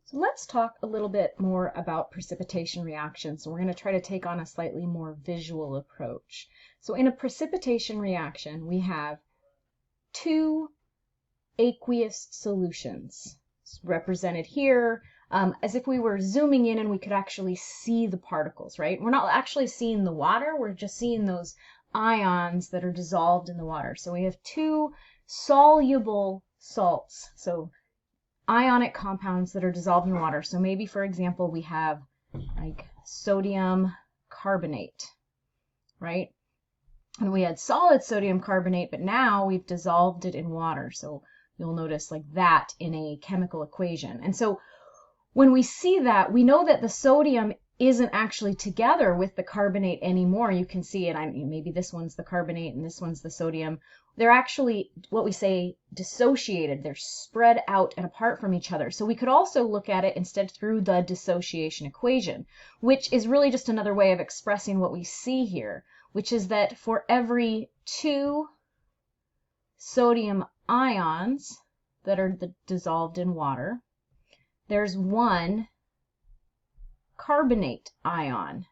So let's talk a little bit more about precipitation reactions. So we're going to try to take on a slightly more visual approach. So in a precipitation reaction, we have two aqueous solutions represented here as if we were zooming in and we could actually see the particles, right? We're not actually seeing the water, we're just seeing those ions that are dissolved in the water. So we have two soluble salts. So ionic compounds that are dissolved in water. So maybe, for example, we have like sodium carbonate, right? And we had solid sodium carbonate, but now we've dissolved it in water. So you'll notice like that in a chemical equation. And so when we see that, we know that the sodium isn't actually together with the carbonate anymore. You can see it. Maybe this one's the carbonate and this one's the sodium. They're actually what we say dissociated. They're spread out and apart from each other. So we could also look at it instead through the dissociation equation, which is really just another way of expressing what we see here, which is that for every 2 sodium ions that are dissolved in water, there's 1 carbonate ion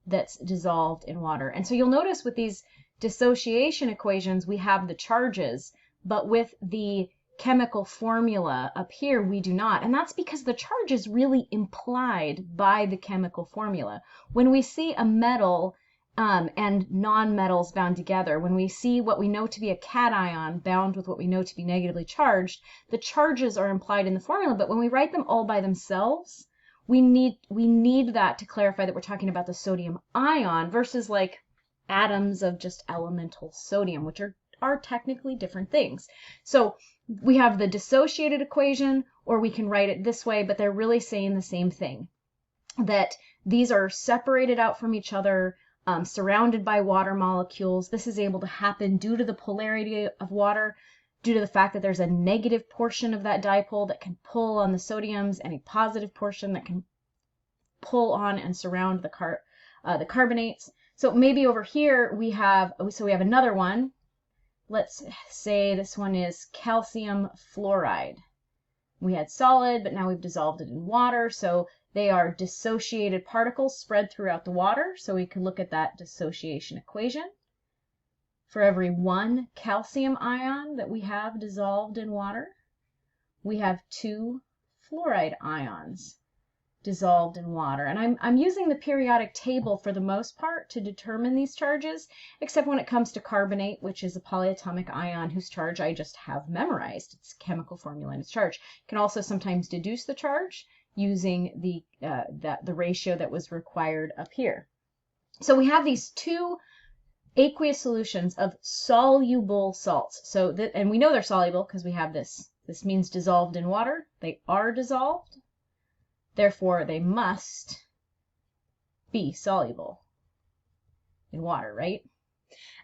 that's dissolved in water. And so you'll notice with these dissociation equations, we have the charges, but with the chemical formula up here, we do not. And that's because the charge is really implied by the chemical formula. When we see a metal and non-metals bound together, when we see what we know to be a cation bound with what we know to be negatively charged, the charges are implied in the formula, but when we write them all by themselves, we need that to clarify that we're talking about the sodium ion versus like atoms of just elemental sodium, which are technically different things. So we have the dissociated equation, or we can write it this way, but they're really saying the same thing, that these are separated out from each other, surrounded by water molecules. This is able to happen due to the polarity of water, due to the fact that there's a negative portion of that dipole that can pull on the sodiums and a positive portion that can pull on and surround the carbonates. So maybe over here we have another one. Let's say this one is calcium fluoride. We had solid, but now we've dissolved it in water. So they are dissociated particles spread throughout the water. So we can look at that dissociation equation. For every 1 calcium ion that we have dissolved in water, we have 2 fluoride ions dissolved in water. And I'm using the periodic table for the most part to determine these charges, except when it comes to carbonate, which is a polyatomic ion whose charge I just have memorized. Its chemical formula and its charge. You can also sometimes deduce the charge using the ratio that was required up here. So we have these 2 aqueous solutions of soluble salts. So and we know they're soluble because we have this. This means dissolved in water. They are dissolved. Therefore, they must be soluble in water, right?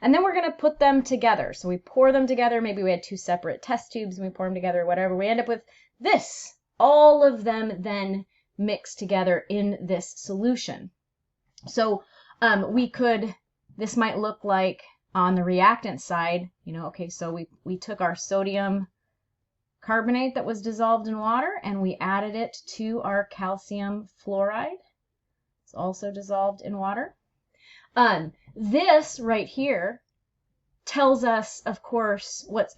And then we're going to put them together. So we pour them together. Maybe we had 2 separate test tubes and we pour them together, whatever. We end up with this. All of them then mixed together in this solution. So this might look like on the reactant side, okay, so we took our sodium carbonate that was dissolved in water and we added it to our calcium fluoride. It's also dissolved in water. This right here tells us, of course, what's,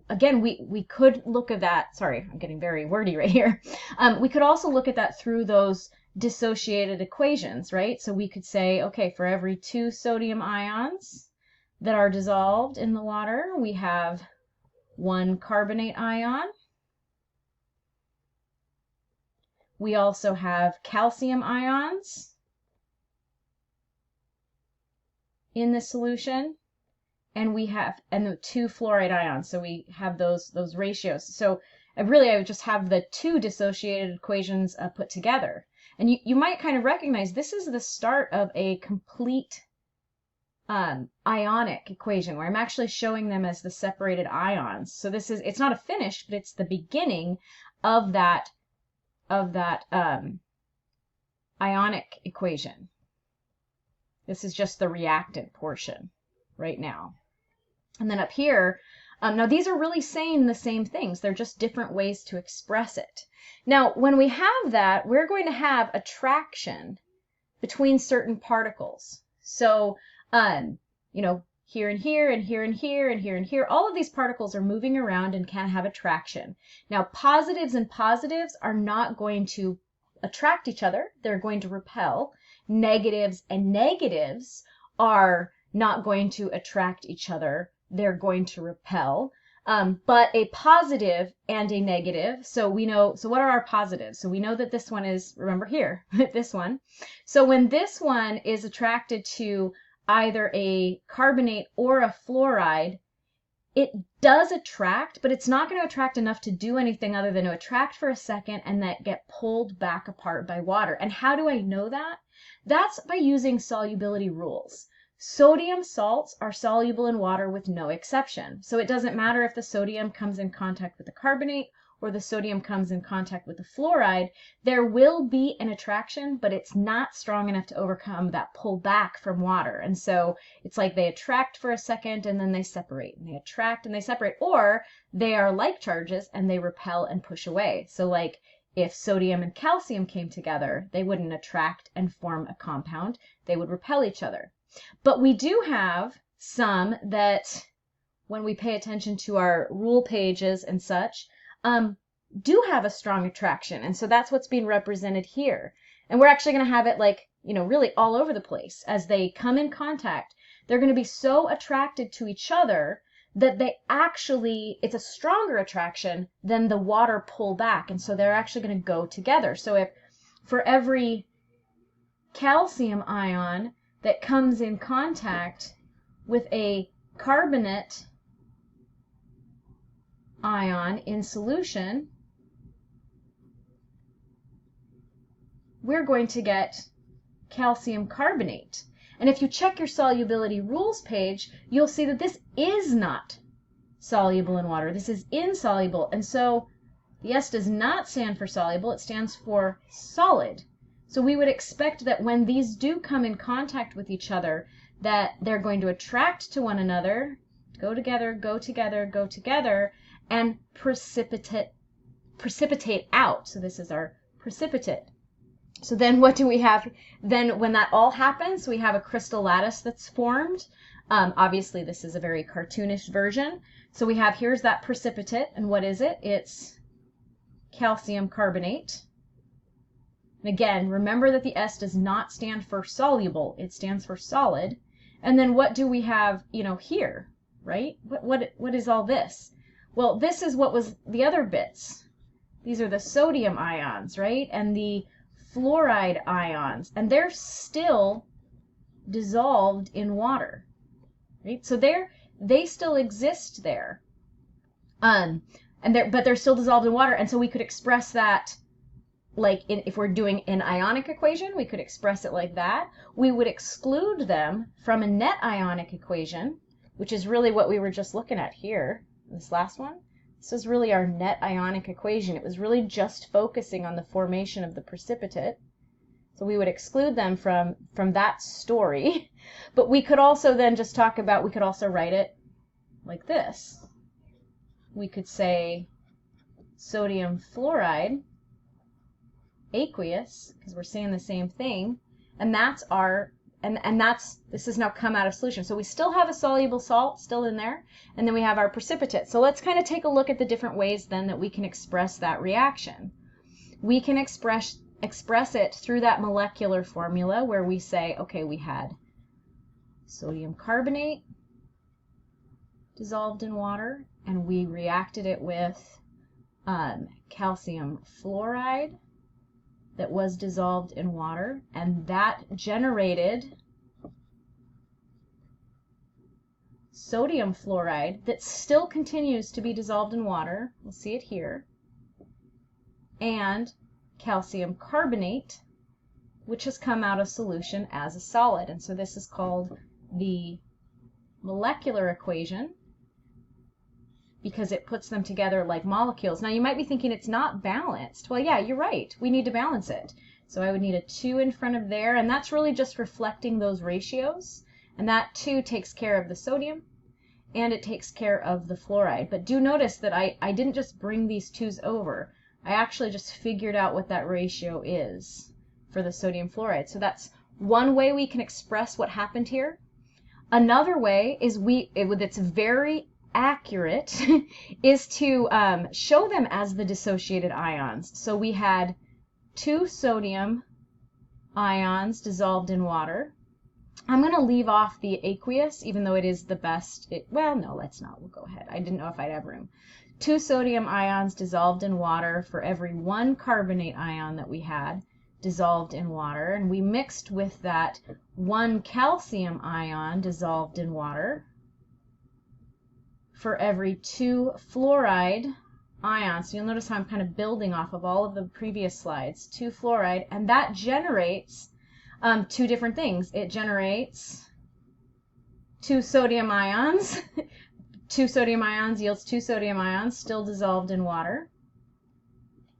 again, we could look at that. Sorry, I'm getting very wordy right here. We could also look at that through those dissociated equations, right? So we could say, okay, for every 2 sodium ions that are dissolved in the water, we have 1 carbonate ion. We also have calcium ions in the solution, and the 2 fluoride ions. So we have those ratios. So I would just have the 2 dissociated equations put together. And you might kind of recognize this is the start of a complete ionic equation where I'm actually showing them as the separated ions. So it's not a finish, but it's the beginning of that ionic equation. This is just the reactant portion right now. And then up here, Now, these are really saying the same things. They're just different ways to express it. Now, when we have that, we're going to have attraction between certain particles. So, you know, here and here and here and here and here and here, all of these particles are moving around and can have attraction. Now, positives and positives are not going to attract each other. They're going to repel. Negatives and negatives are not going to attract each other. They're going to repel. But a positive and a negative, so we know, so what are our positives? So we know that this one is, remember here, this one. So when this one is attracted to either a carbonate or a fluoride, it does attract, but it's not going to attract enough to do anything other than to attract for a second and then get pulled back apart by water. And how do I know that? That's by using solubility rules. Sodium salts are soluble in water with no exception. So it doesn't matter if the sodium comes in contact with the carbonate or the sodium comes in contact with the fluoride, there will be an attraction, but it's not strong enough to overcome that pull back from water. And so it's like they attract for a second and then they separate, and they attract and they separate, or they are like charges and they repel and push away. So like if sodium and calcium came together, they wouldn't attract and form a compound, they would repel each other. But we do have some that, when we pay attention to our rule pages and such, do have a strong attraction. And so that's what's being represented here. And we're actually going to have it like, you know, really all over the place. As they come in contact, they're going to be so attracted to each other that they actually, it's a stronger attraction than the water pull back. And so they're actually going to go together. So if for every calcium ion that comes in contact with a carbonate ion in solution, we're going to get calcium carbonate. And if you check your solubility rules page, you'll see that this is not soluble in water. This is insoluble. And so the S does not stand for soluble, it stands for solid. So we would expect that when these do come in contact with each other, that they're going to attract to one another, go together, go together, go together, and precipitate out. So this is our precipitate. So then what do we have? Then when that all happens, we have a crystal lattice that's formed. Obviously, this is a very cartoonish version. So we have, here's that precipitate, and what is it? It's calcium carbonate. And again, remember that the S does not stand for soluble, it stands for solid. And then what do we have, you know, here, right? What is all this? Well, this is what was the other bits. These are the sodium ions, right? And the fluoride ions, and they're still dissolved in water, right? So they still exist there. But they're still dissolved in water, and so we could express that like if we're doing an ionic equation, we could express it like that. We would exclude them from a net ionic equation, which is really what we were just looking at here, this last one. This was really our net ionic equation. It was really just focusing on the formation of the precipitate. So we would exclude them from that story. But we could also then just talk about, we could also write it like this. We could say sodium fluoride aqueous, because we're saying the same thing, and that's our, this has now come out of solution. So we still have a soluble salt still in there, and then we have our precipitate. So let's kind of take a look at the different ways then that we can express that reaction. We can express it through that molecular formula where we say, okay, we had sodium carbonate dissolved in water, and we reacted it with calcium fluoride that was dissolved in water, and that generated sodium fluoride that still continues to be dissolved in water. We'll see it here. And calcium carbonate, which has come out of solution as a solid. And so this is called the molecular equation, because it puts them together like molecules. Now you might be thinking it's not balanced. Well, yeah, you're right. We need to balance it. So I would need a 2 in front of there, and that's really just reflecting those ratios. And that 2 takes care of the sodium, and it takes care of the fluoride. But do notice that I didn't just bring these 2's over. I actually just figured out what that ratio is for the sodium fluoride. So that's one way we can express what happened here. Another way is it's very accurate is to show them as the dissociated ions. So we had 2 sodium ions dissolved in water. I'm going to leave off the aqueous, even though it is the best. Well, no, let's not. We'll go ahead. I didn't know if I'd have room. 2 sodium ions dissolved in water for every 1 carbonate ion that we had dissolved in water. And we mixed with that 1 calcium ion dissolved in water for every 2 fluoride ions. So you'll notice how I'm kind of building off of all of the previous slides. 2 fluoride, and that generates 2 different things. It generates 2 sodium ions. 2 sodium ions yields 2 sodium ions still dissolved in water.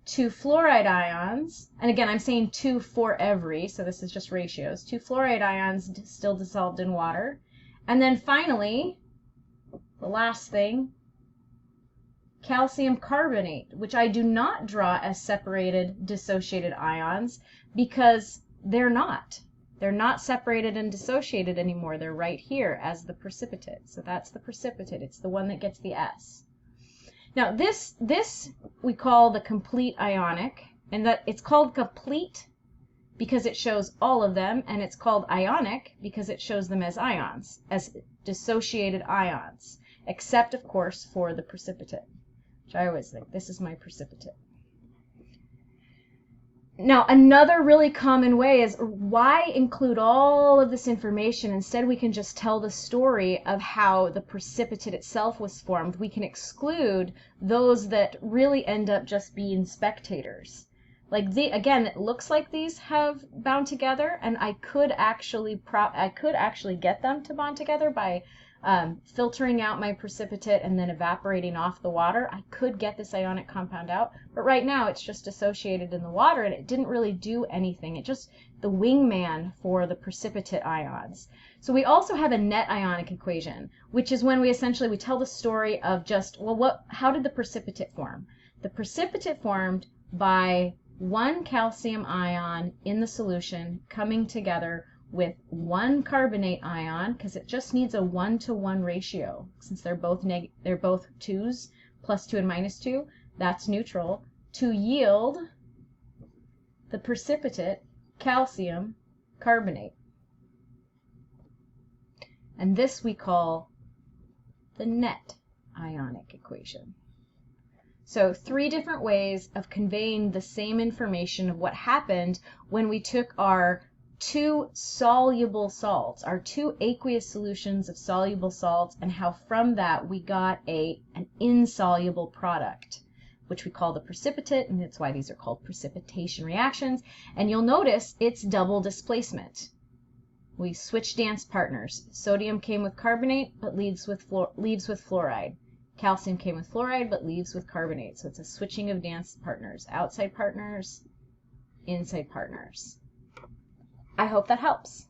2 fluoride ions, and again I'm saying 2 for every, so this is just ratios. 2 fluoride ions still dissolved in water. And then finally, the last thing, calcium carbonate, which I do not draw as separated dissociated ions because they're not. They're not separated and dissociated anymore. They're right here as the precipitate. So that's the precipitate. It's the one that gets the S. Now this we call the complete ionic, and that it's called complete because it shows all of them, and it's called ionic because it shows them as ions, as dissociated ions, except of course for the precipitate, which I always think this is my precipitate. Now, another really common way is why include all of this information? Instead, we can just tell the story of how the precipitate itself was formed. We can exclude those that really end up just being spectators. Like again, it looks like these have bound together, and I could actually get them to bond together by filtering out my precipitate and then evaporating off the water. I could get this ionic compound out, but right now it's just dissociated in the water and it didn't really do anything. It just the wingman for the precipitate ions. So we also have a net ionic equation, which is when we tell the story of just, well, how did the precipitate form? The precipitate formed by 1 calcium ion in the solution coming together with 1 carbonate ion, because it just needs a 1-to-1 ratio. Since they're both 2's, plus 2 and minus 2, that's neutral, to yield the precipitate calcium carbonate. And this we call the net ionic equation. So 3 different ways of conveying the same information of what happened when we took our 2 soluble salts, our 2 aqueous solutions of soluble salts, and how from that we got an insoluble product, which we call the precipitate, and that's why these are called precipitation reactions. And you'll notice it's double displacement. We switch dance partners. Sodium came with carbonate, but leaves with fluoride. Calcium came with fluoride, but leaves with carbonate. So it's a switching of dance partners. Outside partners, inside partners. I hope that helps.